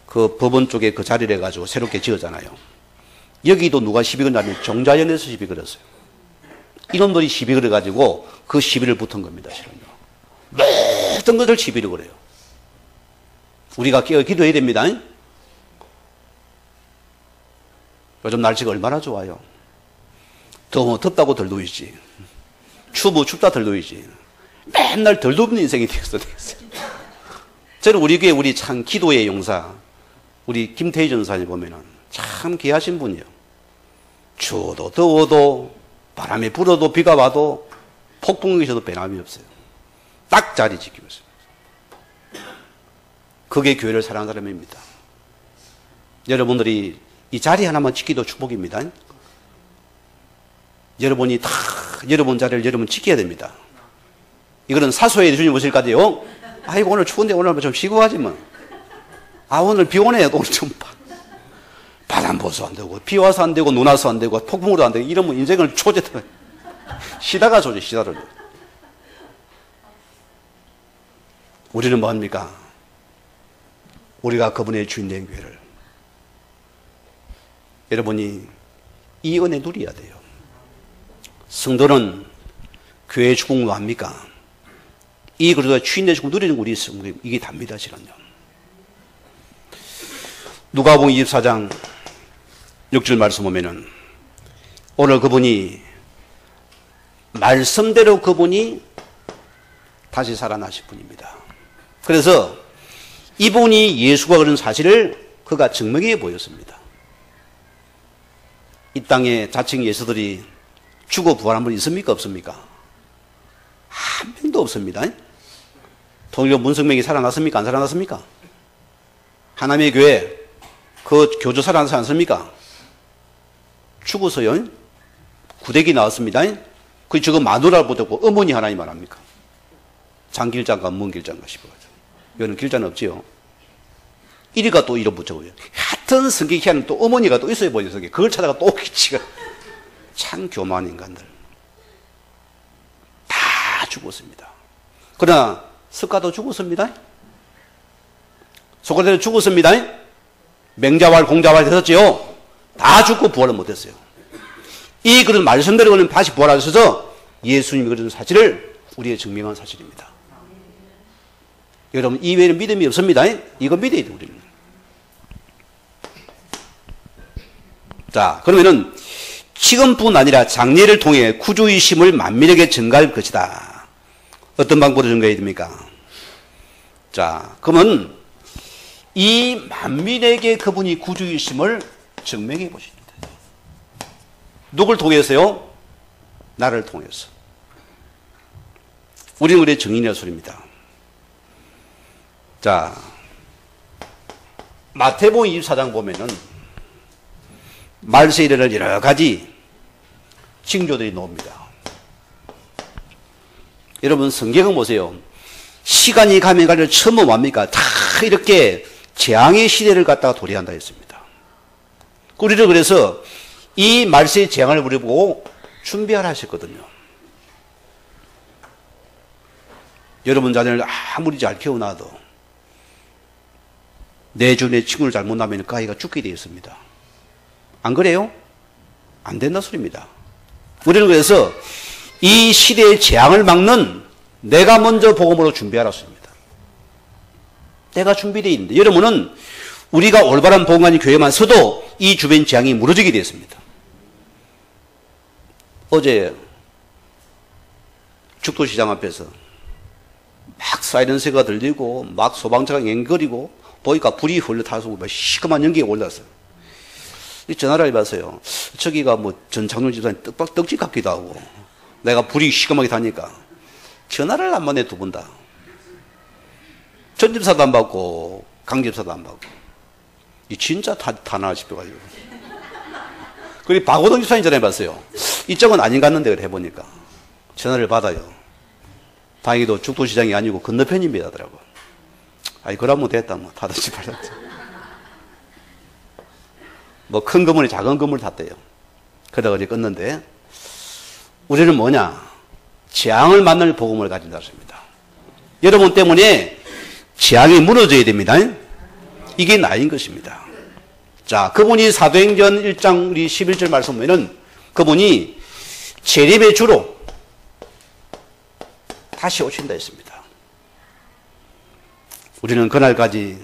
그 법원 쪽에 그 자리를 해가지고 새롭게 지었잖아요. 여기도 누가 시비 걸냐면 종자연에서 시비 걸었어요. 이놈들이 시비 걸어가지고 그 시비를 붙은 겁니다. 실은요. 모든 것을 시비를 걸어요. 우리가 깨어 기도해야 됩니다. 요즘 날씨가 얼마나 좋아요. 덥다고 덜 누이지. 춥다 덜 누이지. 맨날 덜 눕는 인생이 되었어요. 저는 우리 교회 우리 참 기도의 용사 우리 김태희 전사님 보면은 참 귀하신 분이에요. 추워도 더워도 바람이 불어도 비가 와도 폭풍이 있어도 변함이 없어요. 딱 자리 지키고 있어요. 그게 교회를 사랑하는 사람입니다. 여러분들이 이 자리 하나만 지키도 축복입니다. 여러분이 다 여러분 자리를 여러분 지켜야 됩니다. 이거는 사소해 주님 오실까지요. 아이고 오늘 추운데 오늘 좀 쉬고 가지 뭐. 아 오늘 비 오네. 오늘 좀 바람 보서 안 되고 비 와서 안 되고 눈 와서 안 되고 폭풍으로 안 되고 이러면 인생을 초제다. 쉬다가 조지 쉬다를. 우리는 뭐합니까? 우리가 그분의 주인된 교회를 여러분이 이 은혜 누려야 돼요. 성도는 교회의 축복을 뭐 합니까? 이 그리스도의 주인된 축복을 누리는 우리 성도 이게 답니다. 실은요. 누가복음 24장 6절 말씀 보면은 오늘 그분이 말씀대로 그분이 다시 살아나실 분입니다. 그래서 이분이 예수가 그런 사실을 그가 증명해 보였습니다. 이 땅에 자칭 예수들이 죽어 부활한 분 있습니까? 없습니까? 한 명도 없습니다. 통일교 문성명이 살아났습니까? 안 살아났습니까? 하나님의 교회 그 교주 살아나지 않습니까? 죽어서요. 구대기 나왔습니다. 그 지금 마누라를 붙었고 어머니 하나님 말합니까? 장길장과 먼길장과 싶어가지고 이거는 길자는 없지요. 이리가 또 이로 붙여고요. 같은 성격희한은 또 어머니가 또 있어야 보여서 그걸 찾아가 또 기치가 참 교만한 인간들 다 죽었습니다. 그러나 석가도 죽었습니다. 소크라테스 죽었습니다. 맹자왈 공자왈 되었지요. 다 죽고 부활을 못했어요. 이 그런 말씀대로 다시 부활하셔서 예수님이 그런 사실을 우리의 증명한 사실입니다. 여러분, 이외에는 믿음이 없습니다. 이거 믿어야 돼요, 우리는. 자, 그러면은 지금뿐 아니라 장례를 통해 구주이심을 만민에게 증가할 것이다. 어떤 방법으로 증가해야 됩니까? 자, 그러면 이 만민에게 그분이 구주이심을 증명해 보십니다. 누굴 통해서요? 나를 통해서. 우리는 우리의 증인이라는 소리입니다. 자, 마태복음 24장 보면은 말세에 이르는 여러 가지 징조들이 나옵니다. 여러분, 성경을 보세요. 시간이 가면 갈수록 처음은 뭡니까? 다 이렇게 재앙의 시대를 갖다가 도래한다 했습니다. 우리를 그래서 이 말세의 재앙을 우리 보고 준비하라 하셨거든요. 여러분 자녀를 아무리 잘 키워놔도 내 주변에 친구를 잘못 나면 그 아이가 죽게 되어 있습니다. 안 그래요? 안 된다 소리입니다. 우리는 그래서 이 시대의 재앙을 막는 내가 먼저 복음으로 준비하라 소리입니다. 내가 준비되어 있는데 여러분은 우리가 올바른 복음관이 교회만 서도 이 주변 재앙이 무너지게 되었습니다. 어제 죽도시장 앞에서 막 사이렌스가 들리고 막 소방차가 앵거리고 보니까 불이 흘러 타서 시커먼 연기가 올랐어요. 이 전화를 해봤어요. 저기가 뭐 전창룡 집사님 떡집 같기도 하고 내가 불이 시커멓게 타니까 전화를 안 받네 두 분 다. 전 집사도 안 받고 강 집사도 안 받고 이 진짜 타나 싶어가지고. 그리고 박호동 집사님 전화해봤어요. 이쪽은 아닌 것 같는데 그래 해보니까 전화를 받아요. 다행히도 죽도시장이 아니고 건너편입니다 하더라고. 아이 그러면 됐다 뭐 타든지 말든지. 뭐 큰 건물이 작은 건물 탔대요. 그러다가 이제 끊는데 우리는 뭐냐? 재앙을 만날 복음을 가진다 했습니다. 여러분 때문에 재앙이 무너져야 됩니다. 이게 나인 것입니다. 자, 그분이 사도행전 1장 우리 11절 말씀 보면은 그분이 재림의 주로 다시 오신다 했습니다. 우리는 그날까지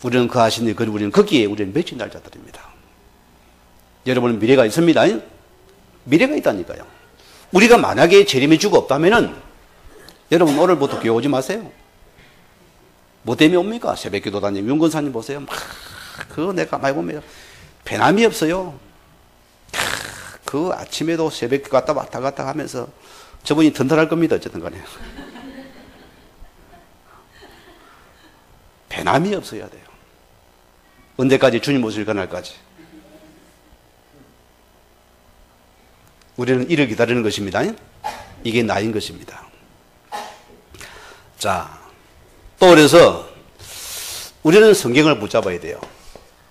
우리는 그 하신 일, 우리는 거기에 우리는 맺힌 날짜들입니다. 여러분은 미래가 있습니다. 미래가 있다니까요. 우리가 만약에 재림의 주가 없다면은 여러분 오늘부터 교회 오지 마세요. 뭐 때문에 옵니까? 새벽 기도 다니면 윤건사님 보세요. 그거 내가 많이 보면 배남이 없어요. 그 아침에도 새벽 갔다 왔다 갔다 하면서 저분이 든든할 겁니다. 어쨌든 간에. 배남이 없어야 돼요. 언제까지? 주님 오실 그날까지. 우리는 이를 기다리는 것입니다. 이게 나인 것입니다. 자, 또 그래서 우리는 성경을 붙잡아야 돼요.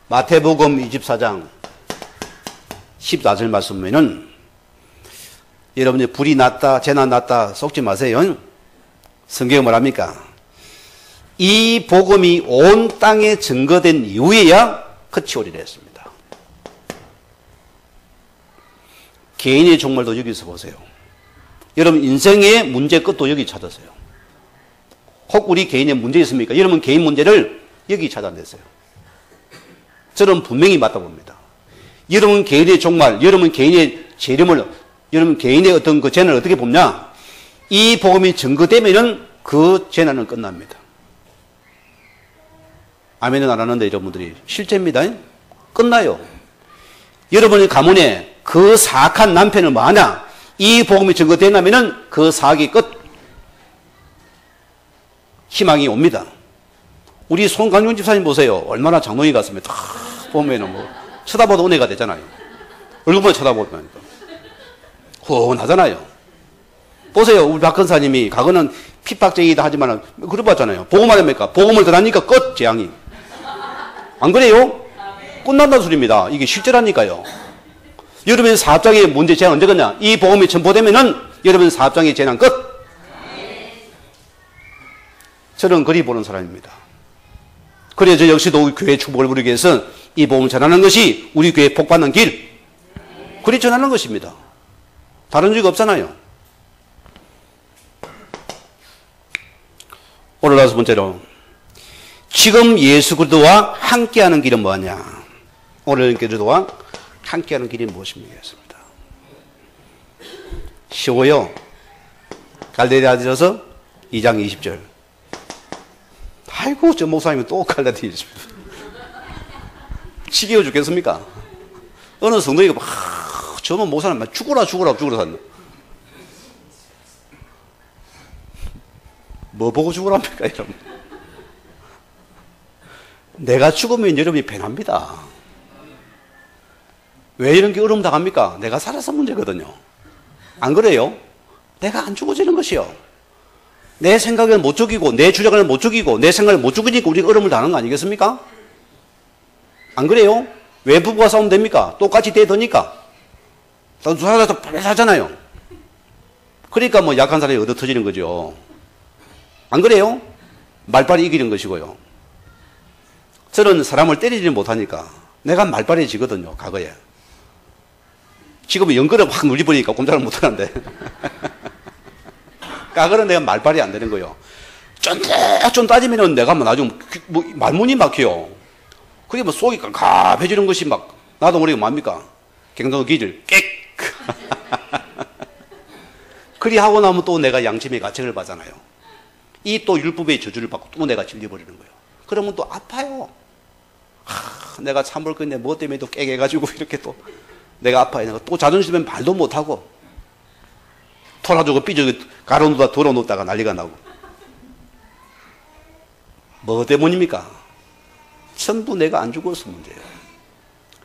마태복음 24장 14절 말씀 보면은 여러분이 불이 났다, 재난 났다 속지 마세요. 성경이 뭐랍니까? 이 복음이 온 땅에 증거된 이후에야 끝이 오리라 했습니다. 개인의 종말도 여기서 보세요. 여러분 인생의 문제 끝도 여기 찾으세요. 혹 우리 개인의 문제 있습니까? 여러분 개인 문제를 여기 찾아냈어요. 저는 분명히 맞다 봅니다. 여러분 개인의 종말, 여러분 개인의 재림을, 여러분 개인의 어떤 그 재난을 어떻게 보냐? 이 복음이 증거되면은 그 재난은 끝납니다. 아멘은 안 하는데 여러분들이 실제입니다. 끝나요. 여러분의 가문에 그 사악한 남편을 뭐하냐? 이 복음이 증거되냐면은 그 사악이 끝. 희망이 옵니다. 우리 송강용 집사님 보세요. 얼마나 장로에 갔으면 다 보면은 뭐 쳐다봐도 은혜가 되잖아요. 얼굴만 쳐다보면 후원하잖아요. 보세요. 우리 박 권사님이 과거는 핍박쟁이다 하지만 그래봤잖아요. 복음만 합니까? 복음을 전하니까 끝 재앙이. 안 그래요? 끝난다는 소리입니다. 이게 실제라니까요. 여러분 사업장의 문제 재앙 언제 끝나? 이 복음이 전포되면은 여러분 사업장의 재난 끝. 저는 그리 보는 사람입니다. 그래서 저 역시도 우리 교회 축복을 부르기 위해서 이 복음을 전하는 것이 우리 교회 복받는 길. 그리 전하는 것입니다. 다른 적 없잖아요. 오늘 5번째로 지금 예수 그리스도와 함께하는 길은 뭐냐? 오늘 그리스도와 함께하는 길이 무엇입니까? 쉬워요. 갈대아디아서 2장 20절. 아이고 저 목사님이 또 갈대아디아서 지겨워 죽겠습니까? 어느 성도가 막 저놈 목사님 막 죽어라 산다. 뭐 보고 죽으랍니까 여러분? 내가 죽으면 여러분이 배납니다. 왜 이런 게 어려움 당합니까? 내가 살아서 문제거든요. 안 그래요? 내가 안 죽어지는 것이요. 내 생각을 못 죽이고 내 주장을 못 죽이고 내 생각을 못 죽이니까 우리가 어려움을 당하는 거 아니겠습니까? 안 그래요? 왜 부부가 싸우면 됩니까? 똑같이 대더니까. 두 사람 다 살잖아요. 그러니까 뭐 약한 사람이 얻어 터지는 거죠. 안 그래요? 말빨이 이기는 것이고요. 저는 사람을 때리지 못하니까 내가 말빨이지거든요. 과거에. 지금은 연거를 확 눌리버리니까 꼼짝을 못하는데. 과거는 내가 말빨이 안 되는 거예요. 쫀득쫀 따지면은 내가 뭐 나중에 뭐 말문이 막혀요. 그게 뭐 속이 깝깝해지는 것이 막 나도 모르게 뭡니까? 경상도 기질 깨. 그리 하고 나면 또 내가 양심의 가책을 받잖아요. 이 또 율법의 저주를 받고 또 내가 질려버리는 거예요. 그러면 또 아파요. 내가 참을 건데 뭐 때문에 또 깨개가지고 이렇게 또 내가 아파요. 내가 또 자존심에 말도 못하고 털어주고 삐져 가로놓다 돌아놓다가 난리가 나고. 뭐 때문입니까? 전부 내가 안 죽어서 문제예요.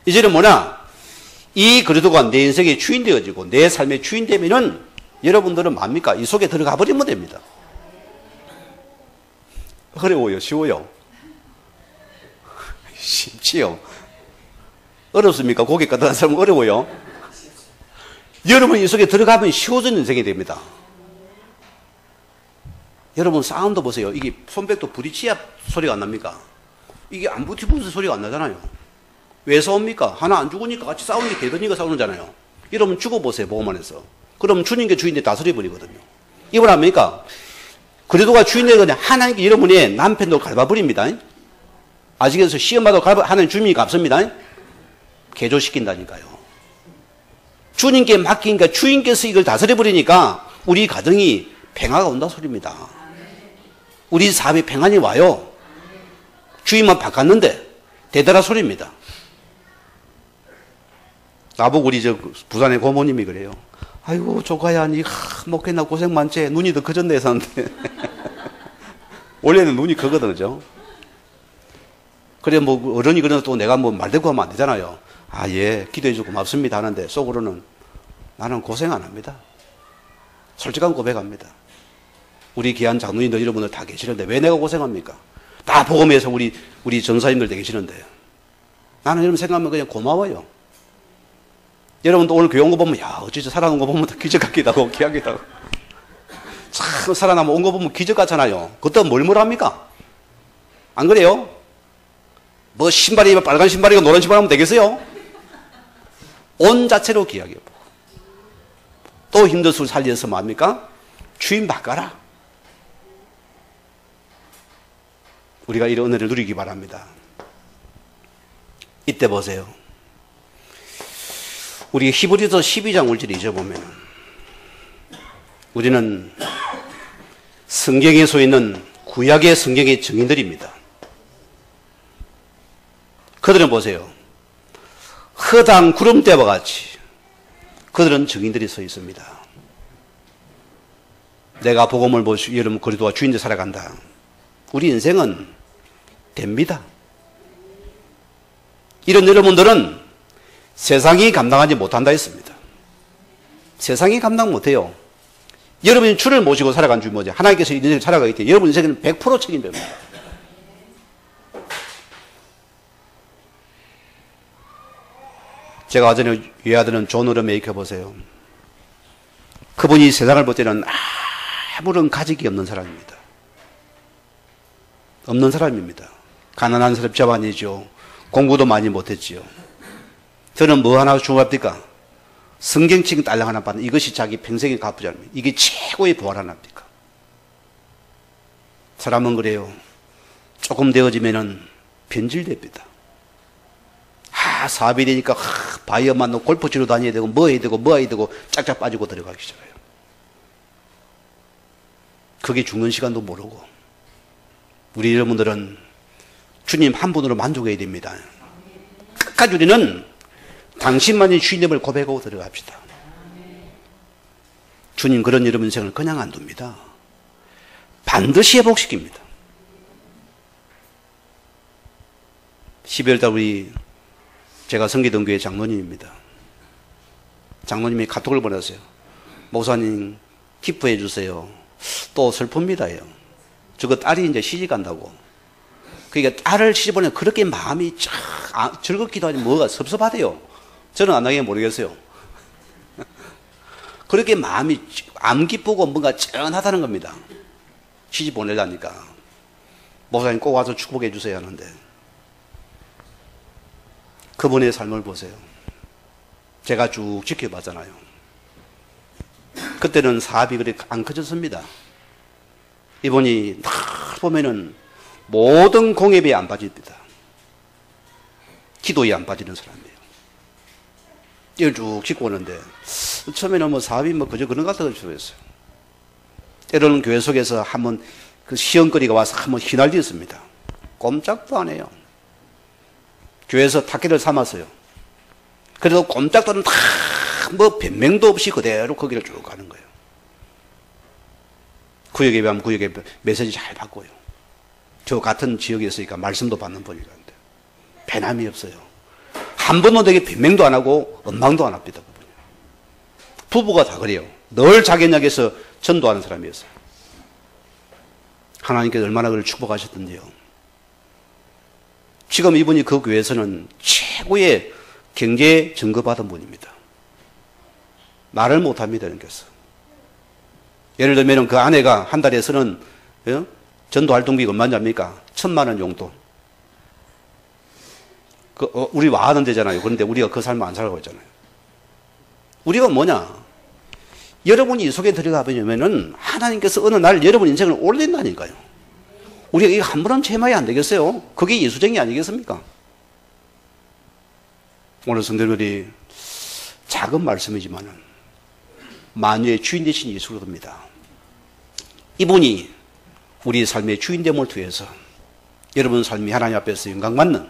이제는 뭐냐? 이 그리스도가 내 인생의 주인 되어지고 내 삶의 주인 되면은 여러분들은 뭡니까? 이 속에 들어가 버리면 됩니다. 어려워요? 쉬워요? 쉽지요? 어렵습니까? 고개 까다로운 사람은 어려워요? 여러분 이 속에 들어가면 쉬워지는 인생이 됩니다. 여러분 사운드 보세요. 이게 손뼉도 부딪혀야 소리가 안 납니까? 이게 안 부딪히면 소리가 안 나잖아요. 왜 싸웁니까? 하나 안 죽으니까 같이 싸우는 게 되더니까 싸우는잖아요. 여러분 죽어보세요. 보고만 해서. 그럼 주님께 주인데 다스려 버리거든요. 이걸 합니까? 그리스도가 주인이 그냥 하나님께 여러분의 남편도 갈아버립니다. 아직에서 시험받아 하나님 주님이 갚습니다. 개조시킨다니까요. 주님께 맡기니까 주인께서 이걸 다스려 버리니까 우리 가정이 평화가 온다 소리입니다. 우리 삶에 평안이 와요. 주인만 바꿨는데 되더라 소리입니다. 나보고 우리 저 부산의 고모님이 그래요. 아이고 조카야 니 목회나 고생 많지. 눈이 더 커졌네 했었는데 원래는 눈이 크거든 그죠? 그래 뭐 어른이 그러면 또 내가 뭐 말대꾸 하면 안 되잖아요. 아 예 기도해 주고 고맙습니다 하는데 속으로는 나는 고생 안 합니다. 솔직한 고백합니다. 우리 귀한 장로님들 여러분들 다 계시는데 왜 내가 고생합니까? 다 복음에서 우리 전사님들 다 계시는데 나는 여러분 생각하면 그냥 고마워요. 여러분도 오늘 교회 온 거 보면 야 어찌서 살아온 거 보면 다 기적 같기도 하고 귀하기도 하고 참 살아남아 온 거 보면 기적 같잖아요. 그것도 뭘 합니까? 안 그래요? 뭐 신발이 빨간 신발이고 노란 신발 하면 되겠어요? 온 자체로 귀하게 보고 또 힘든 술 살려서 뭡니까? 주인 바꿔라. 우리가 이런 은혜를 누리기 바랍니다. 이때 보세요. 우리 히브리서 12장 물질을 잊어보면 우리는 성경에 서 있는 구약의 성경의 증인들입니다. 그들은 보세요. 허당 구름대와 같이 그들은 증인들이 서 있습니다. 내가 복음을 보시고 여러분 그리스도와 주인들 살아간다. 우리 인생은 됩니다. 이런 여러분들은 세상이 감당하지 못한다 했습니다. 세상이 감당 못해요. 여러분이 주를 모시고 살아간 주 뭐지? 하나님께서 인생을 살아가기 때문에 여러분 인생은 100% 책임집니다. 제가 아전에 외아드는 존 오러 메이커 보세요. 그분이 세상을 볼 때는 아무런 가직이 없는 사람입니다. 없는 사람입니다. 가난한 사람 자반이죠. 공부도 많이 못했지요. 저는 뭐 하나 중요합니까? 성경책 딸랑 하나 받는 이것이 자기 평생의 갚으지 않습니까? 이게 최고의 부활 하나입니까? 사람은 그래요. 조금 되어지면은 변질됩니다. 사업이 되니까 바이어만 놓고 골프 치러 다녀야 되고 뭐 해야 되고 뭐 해야 되고 짝짝 빠지고 들어가기 시작해요. 그게 죽는 시간도 모르고. 우리 여러분들은 주님 한 분으로 만족해야 됩니다. 끝까지 우리는 당신만이 주님을 고백하고 들어갑시다. 주님 그런 여러분 인생을 그냥 안 둡니다. 반드시 회복시킵니다. 12월달 제가 성기동 교회 장로님입니다. 장로님이 카톡을 보냈어요. 목사님 기뻐해 주세요. 또 슬픕니다요. 저거 딸이 이제 시집 간다고. 그러니까 딸을 시집 보내면 그렇게 마음이 즐겁기도 하지 뭐가 섭섭하대요. 저는 안 하게 모르겠어요. 그렇게 마음이 안 기쁘고 뭔가 짠하다는 겁니다. 시집 보내려니까. 목사님 꼭 와서 축복해 주세요 하는데. 그분의 삶을 보세요. 제가 쭉 지켜봤잖아요. 그때는 사업이 그렇게 안 커졌습니다. 이분이 다 보면은 모든 공예비에 안 빠집니다. 기도에 안 빠지는 사람이에요. 이걸 쭉 짓고 오는데 처음에는 뭐 사업이 뭐 그저 그런 것 같아서 싶었어요. 때로는 교회 속에서 한번 그 시험거리가 와서 한번 휘날렸습니다. 꼼짝도 안 해요. 교회에서 탁기를 삼았어요. 그래도 꼼짝도는 다 뭐 변명도 없이 그대로 거기를 쭉 가는 거예요. 구역에 비하면 구역에 메시지 잘 받고요. 저 같은 지역에 있으니까 말씀도 받는 분이라는데 배남이 없어요. 한 번도 되게 변명도 안 하고 원망도 안 합니다. 그분이. 부부가 다 그래요. 늘 자기역에서 전도하는 사람이었어요. 하나님께서 얼마나 그를 축복하셨던지요. 지금 이분이 그 교회에서는 최고의 경제 증거받은 분입니다. 말을 못합니다. 그래서 예를 들면 그 아내가 한 달에 쓰는 전도 활동비가 얼마인지 압니까? 1,000만 원 용돈. 우리 와하는 데잖아요. 그런데 우리가 그 삶을 안 살고 있잖아요. 우리가 뭐냐? 여러분이 이 속에 들어가 보면은 하나님께서 어느 날 여러분 인생을 올린다니까요. 우리가 이거 한 번은 체험해야 안 되겠어요? 그게 예수쟁이 아니겠습니까? 오늘 성도들이 작은 말씀이지만은 만유의 주인 되신 예수 그리스도입니다. 이분이 우리 삶의 주인됨을 통해서 여러분 삶이 하나님 앞에서 영광받는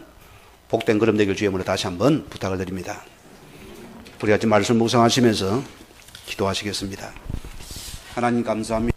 복된 걸음 되길 주의 이름으로 다시 한번 부탁을 드립니다. 우리 같이 말씀 묵상하시면서 기도하시겠습니다. 하나님 감사합니다.